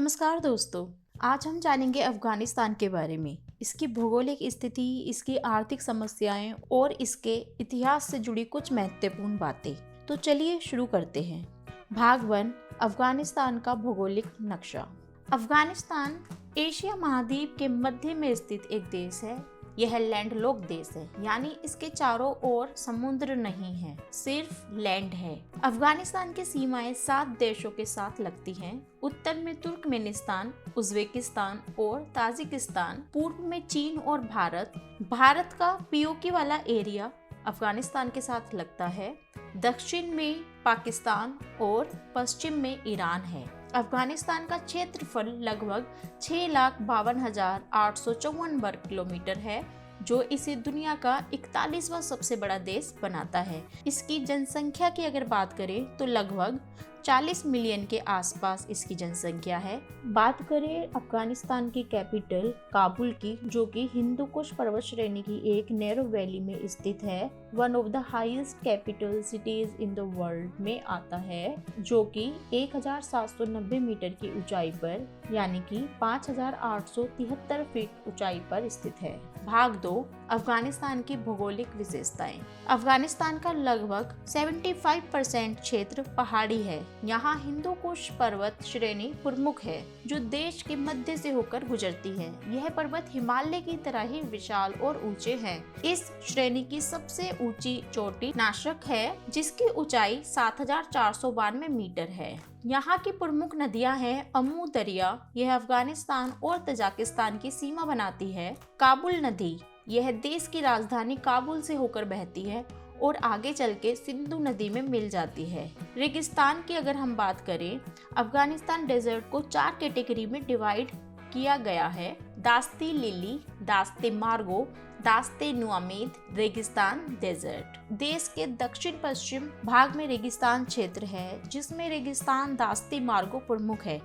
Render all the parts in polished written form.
नमस्कार दोस्तों। आज हम जानेंगे अफगानिस्तान के बारे में, इसकी भौगोलिक स्थिति, इसकी आर्थिक समस्याएं और इसके इतिहास से जुड़ी कुछ महत्वपूर्ण बातें। तो चलिए शुरू करते हैं। भाग 1, अफगानिस्तान का भौगोलिक नक्शा। अफगानिस्तान एशिया महाद्वीप के मध्य में स्थित एक देश है। यह लैंडलॉक देश है, यानी इसके चारों ओर समुद्र नहीं है, सिर्फ लैंड है। अफगानिस्तान की सीमाएं 7 देशों के साथ लगती हैं। उत्तर में तुर्कमेनिस्तान, उज्बेकिस्तान और ताजिकिस्तान, पूर्व में चीन और भारत का पीओके वाला एरिया अफगानिस्तान के साथ लगता है। दक्षिण में पाकिस्तान और पश्चिम में ईरान है। अफगानिस्तान का क्षेत्रफल लगभग 6,52,854 वर्ग किलोमीटर है, जो इसे दुनिया का 41वां सबसे बड़ा देश बनाता है। इसकी जनसंख्या की अगर बात करें तो लगभग 40 मिलियन के आसपास इसकी जनसंख्या है। बात करें अफगानिस्तान की कैपिटल काबुल की, जो कि हिंदू कुश पर्वत श्रेणी की एक नैरो वैली में स्थित है, one of the highest capital cities in the world में आता है, जो कि 1790 मीटर की ऊंचाई पर यानी कि 5,873 फीट ऊंचाई पर स्थित है। भाग 2, अफगानिस्तान की भौगोलिक विशेषताएं। अफगानिस्तान का लगभग 75% क्षेत्र पहाड़ी है। यहाँ हिंदू कुश पर्वत श्रेणी प्रमुख है, जो देश के मध्य से होकर गुजरती है। यह पर्वत हिमालय की तरह ही विशाल और ऊंचे हैं। इस श्रेणी की सबसे ऊंची चोटी नाशक है, जिसकी ऊंचाई 7,492 मीटर है। यहाँ की प्रमुख नदियां हैं अमू दरिया, यह अफगानिस्तान और तजाकिस्तान की सीमा बनाती है। काबुल नदी, यह देश की राजधानी काबुल से होकर बहती है और आगे चल के सिंधु नदी में मिल जाती है। रेगिस्तान की अगर हम बात करें, अफगानिस्तान डेजर्ट को 4 कैटेगरी में डिवाइड किया गया है: दास्ती लिली, दास्ते मार्गो, दास्ते नुआमीद, रेगिस्तान डेजर्ट। देश के दक्षिण पश्चिम भाग में रेगिस्तान क्षेत्र है, जिसमें रेगिस्तान दास्ती मार्गो प्रमुख है।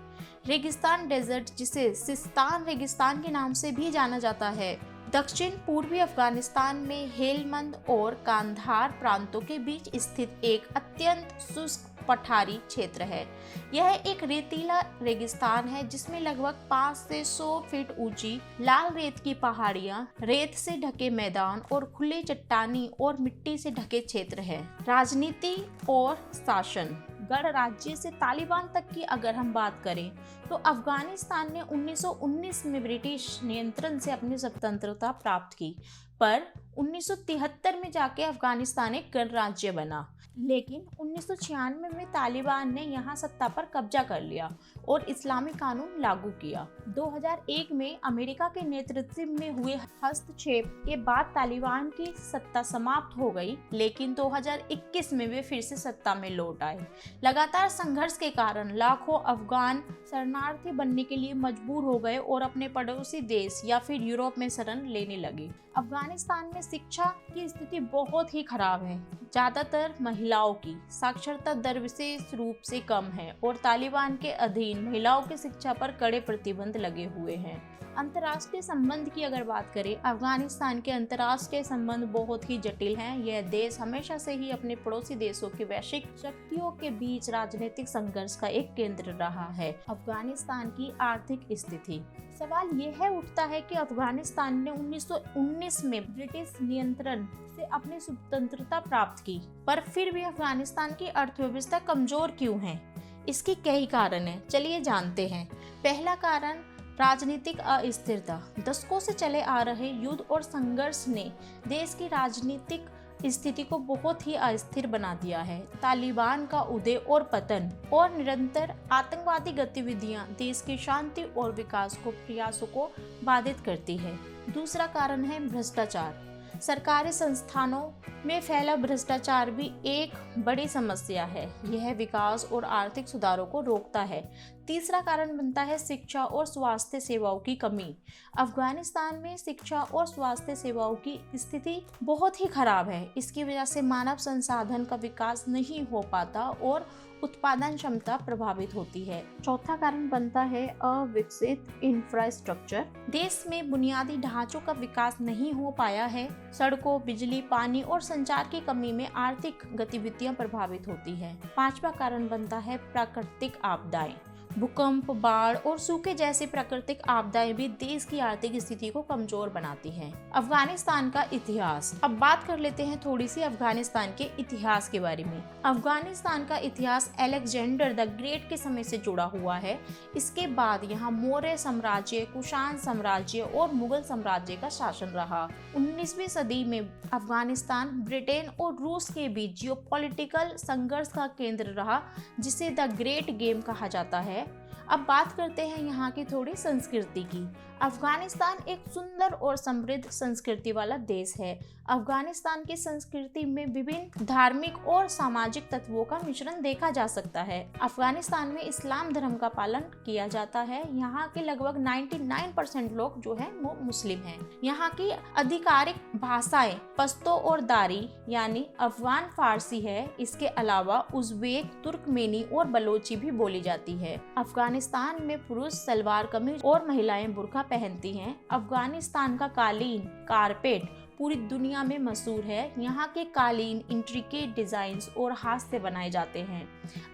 रेगिस्तान डेजर्ट, जिसे सिस्तान रेगिस्तान के नाम से भी जाना जाता है, दक्षिण पूर्वी अफगानिस्तान में हेलमंद और कांधार प्रांतों के बीच स्थित एक अत्यंत शुष्क पठारी क्षेत्र है। यह एक रेतीला रेगिस्तान है, जिसमें लगभग 5 से 100 फीट ऊंची लाल रेत की पहाड़ियां, रेत से ढके मैदान और खुले चट्टानी और मिट्टी से ढके क्षेत्र है। राजनीति और शासन। गणराज्य से तालिबान तक की अगर हम बात करें तो अफगानिस्तान ने 1919 में ब्रिटिश नियंत्रण से अपनी स्वतंत्रता प्राप्त की, पर 1973 में जाके अफगानिस्तान एक गणराज्य बना। लेकिन 1996 में तालिबान ने यहाँ सत्ता पर कब्जा कर लिया और इस्लामी कानून लागू किया। 2001 में अमेरिका के नेतृत्व में हुए हस्तक्षेप के बाद तालिबान की सत्ता समाप्त हो गई, लेकिन 2021 में वे फिर से सत्ता में लौट आए। लगातार संघर्ष के कारण लाखों अफगान शरणार्थी बनने के लिए मजबूर हो गए और अपने पड़ोसी देश या फिर यूरोप में शरण लेने लगे। अफगानिस्तान में शिक्षा की स्थिति बहुत ही खराब है। ज्यादातर महिलाओं की साक्षरता दर विशेष रूप से कम है और तालिबान के अधीन महिलाओं की शिक्षा पर कड़े प्रतिबंध लगे हुए हैं। अंतर्राष्ट्रीय संबंध की अगर बात करें, अफगानिस्तान के अंतर्राष्ट्रीय संबंध बहुत ही जटिल हैं। यह देश हमेशा से ही अपने पड़ोसी देशों की वैश्विक शक्तियों के बीच राजनीतिक संघर्ष का एक केंद्र रहा है। अफगानिस्तान की आर्थिक स्थिति। सवाल यह उठता है कि अफगानिस्तान ने 1919 में ब्रिटिश नियंत्रण से अपनी स्वतंत्रता प्राप्त की, पर फिर भी अफगानिस्तान की अर्थव्यवस्था कमजोर क्यों है? इसके कई कारण हैं, चलिए जानते हैं। पहला कारण राजनीतिक अस्थिरता। दशकों से चले आ रहे युद्ध और संघर्ष ने देश की राजनीतिक स्थिति को बहुत ही अस्थिर बना दिया है। तालिबान का उदय और पतन और निरंतर आतंकवादी गतिविधियां देश की शांति और विकास को प्रयासों को बाधित करती है। दूसरा कारण है भ्रष्टाचार। सरकारी संस्थानों में फैला भ्रष्टाचार भी एक बड़ी समस्या है। यह विकास और आर्थिक सुधारों को रोकता है। तीसरा कारण बनता है शिक्षा और स्वास्थ्य सेवाओं की कमी। अफगानिस्तान में शिक्षा और स्वास्थ्य सेवाओं की स्थिति बहुत ही खराब है। इसकी वजह से मानव संसाधन का विकास नहीं हो पाता और उत्पादन क्षमता प्रभावित होती है। चौथा कारण बनता है अविकसित इंफ्रास्ट्रक्चर। देश में बुनियादी ढांचों का विकास नहीं हो पाया है। सड़कों, बिजली, पानी और संचार की कमी में आर्थिक गतिविधियां प्रभावित होती है। पांचवा कारण बनता है प्राकृतिक आपदाएं। भूकंप, बाढ़ और सूखे जैसी प्राकृतिक आपदाएं भी देश की आर्थिक स्थिति को कमजोर बनाती हैं। अफगानिस्तान का इतिहास। अब बात कर लेते हैं थोड़ी सी अफगानिस्तान के इतिहास के बारे में। अफगानिस्तान का इतिहास अलेक्जेंडर द ग्रेट के समय से जुड़ा हुआ है। इसके बाद यहाँ मौर्य साम्राज्य, कुषाण साम्राज्य और मुगल साम्राज्य का शासन रहा। 19वीं सदी में अफगानिस्तान ब्रिटेन और रूस के बीच जियोपॉलिटिकल संघर्ष का केंद्र रहा, जिसे द ग्रेट गेम कहा जाता है। अब बात करते हैं यहाँ की थोड़ी संस्कृति की। अफगानिस्तान एक सुंदर और समृद्ध संस्कृति वाला देश है। अफगानिस्तान की संस्कृति में विभिन्न धार्मिक और सामाजिक तत्वों का मिश्रण देखा जा सकता है। अफगानिस्तान में इस्लाम धर्म का पालन किया जाता है। यहाँ के लगभग 99% लोग जो है वो मुस्लिम हैं। यहाँ की आधिकारिक भाषाएं पश्तो और दारी यानी अफगान फारसी है। इसके अलावा उज़्बेक, तुर्कमेनी और बलोची भी बोली जाती है। अफगानिस्तान में पुरुष सलवार कमीज और महिलाएं बुर्का पहनती हैं। अफगानिस्तान का कालीन, कारपेट पूरी दुनिया में मशहूर है। यहाँ के कालीन इंट्रिकेट डिजाइन्स और हाथ से बनाए जाते हैं।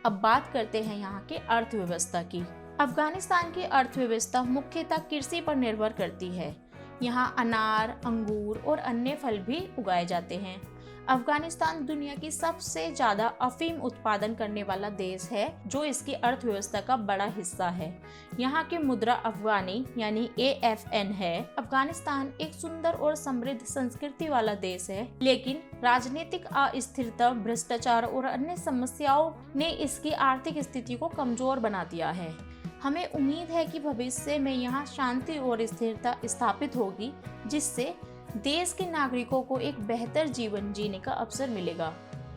अब बात करते हैं यहाँ के अर्थव्यवस्था की। अफगानिस्तान की अर्थव्यवस्था मुख्यतः कृषि पर निर्भर करती है। यहाँ अनार, अंगूर और अन्य फल भी उगाए जाते हैं। अफगानिस्तान दुनिया की सबसे ज्यादा अफीम उत्पादन करने वाला देश है, जो इसकी अर्थव्यवस्था का बड़ा हिस्सा है। यहाँ की मुद्रा अफगानी यानी AFN है। अफगानिस्तान एक सुंदर और समृद्ध संस्कृति वाला देश है, लेकिन राजनीतिक अस्थिरता, भ्रष्टाचार और अन्य समस्याओं ने इसकी आर्थिक स्थिति को कमजोर बना दिया है। हमें उम्मीद है कि भविष्य में यहाँ शांति और स्थिरता स्थापित होगी, जिससे देश के नागरिकों को एक बेहतर जीवन जीने का अवसर मिलेगा।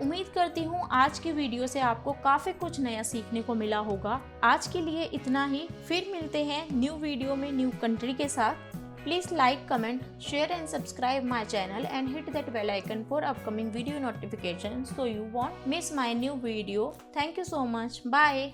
उम्मीद करती हूँ आज की वीडियो से आपको काफी कुछ नया सीखने को मिला होगा। आज के लिए इतना ही। फिर मिलते हैं न्यू वीडियो में न्यू कंट्री के साथ। Please like, comment, share and subscribe my channel and hit that bell icon for upcoming video notifications so you won't miss my new video. Thank you so much. Bye.